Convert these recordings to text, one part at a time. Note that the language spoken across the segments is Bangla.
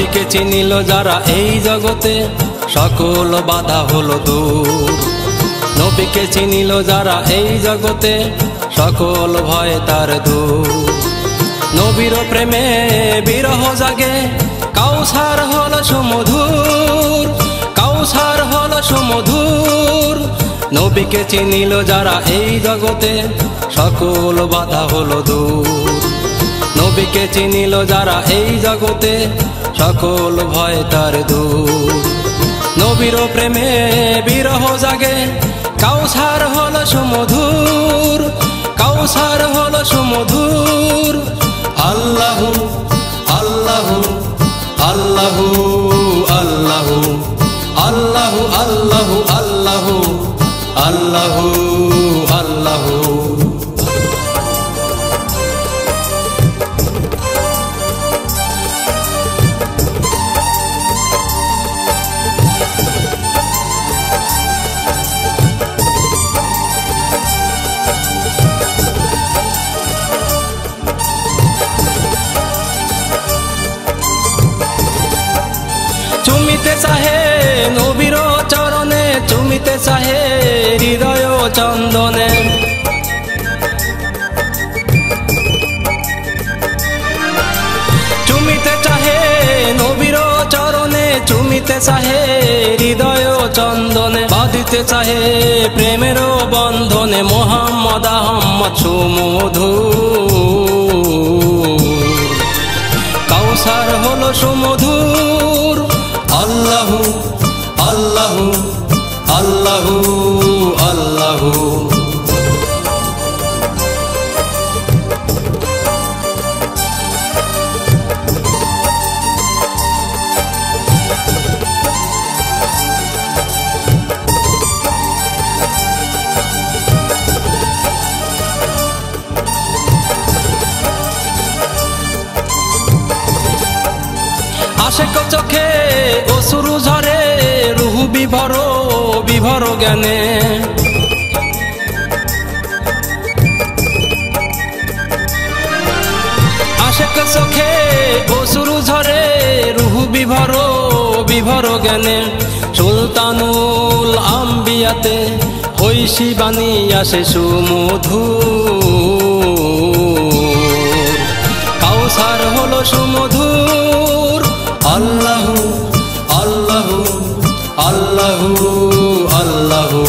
নবীকে চিনিল যারা এই জগতে সকল বাধা হলো দূর। নবীকে চিনিল যারা এই জগতে সকল ভয় তার দূর। নবীর প্রেমে বিরহ জাগে কাউসার হলো সুমধুর, কাউসার হলো সুমধুর। নবীকে চিনিল যারা এই জগতে সকল বাধা হলো দূর। নবীকে চিনিল যারা এই জগতে সকল ভয় তার দূর। নবীর প্রেমে বিরহ জাগে কাউসার হলো সুমধুর, কাউসার হলো সুমধুর। আল্লাহু আল্লাহু আল্লাহু আল্লাহু আল্লাহু আল্লাহু আল্লাহু আল্লাহু আল্লাহু। চুমিতে চাহে নবীর চরণে, চুমিতে চাহে হৃদয় চন্দনে। চুমিতে চাহে নবীর চরণে, চুমিতে চাহে হৃদয় চন্দনে। বাঁধিতে চাহে প্রেমের বন্ধনে মোহাম্মদ আহমদ সুমধুর, কাউসার হলো সুমধুর। আল্লাহু আল্লাহু আল্লাহু আল্লাহু। আশেক চোখে অশ্রু ঝরে রুহু বিভর বিভর জ্ঞানে। আশেক চোখে অশ্রু ঝরে রুহু বিভর বিভর জ্ঞানে। সুলতানুল আম্বিয়াতে ঐশী বাণী আসে সুমধুর, কাউসার হলো সুমধুর। আল্লাহু আল্লাহু আল্লাহু আল্লাহু।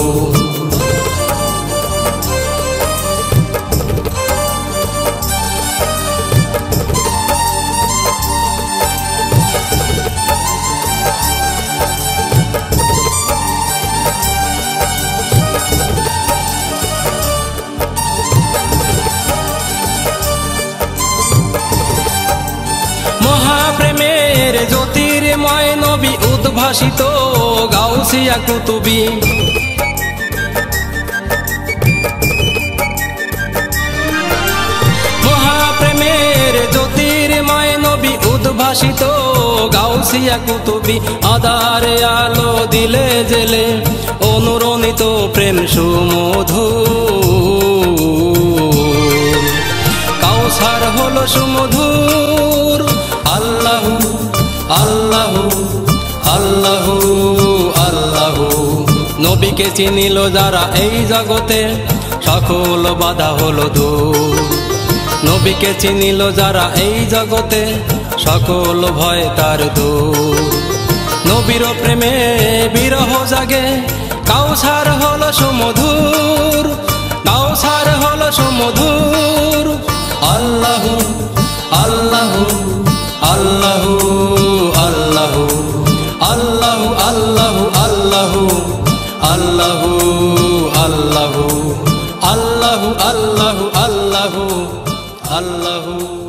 মহাপ্রেমের জ্যোতির্ময় নবী উদ্ভাসিত গাউসিয়া কুতুবী। মহাপ্রেমের জ্যোতির্ময় নবী উদ্ভাসিত গাউসিয়া কুতুবী। আধারে আলো দিলে জেলে অনুরণিত প্রেম সুমধুর, কাউসার হলো সুমধুর। আল্লাহু আল্লাহু আল্লাহু আল্লাহু। নবীকে চিনিল যারা এই জগতে সকল বাধা হলো দূর। নবীকে চিনিল যারা এই জগতে সকল ভয় তার দূর। নবীর প্রেমে বিরহ জাগে কাউসার হলো সুমধুর, কাউসার হলো সুমধুর। আল্লাহু আল্লাহু আল্লাহু আল্লাহু আল্লাহু আল্লাহু আল্লাহু আল্লাহু আল্লাহু আল্লাহু আল্লাহু আল্লাহু আল্লাহু।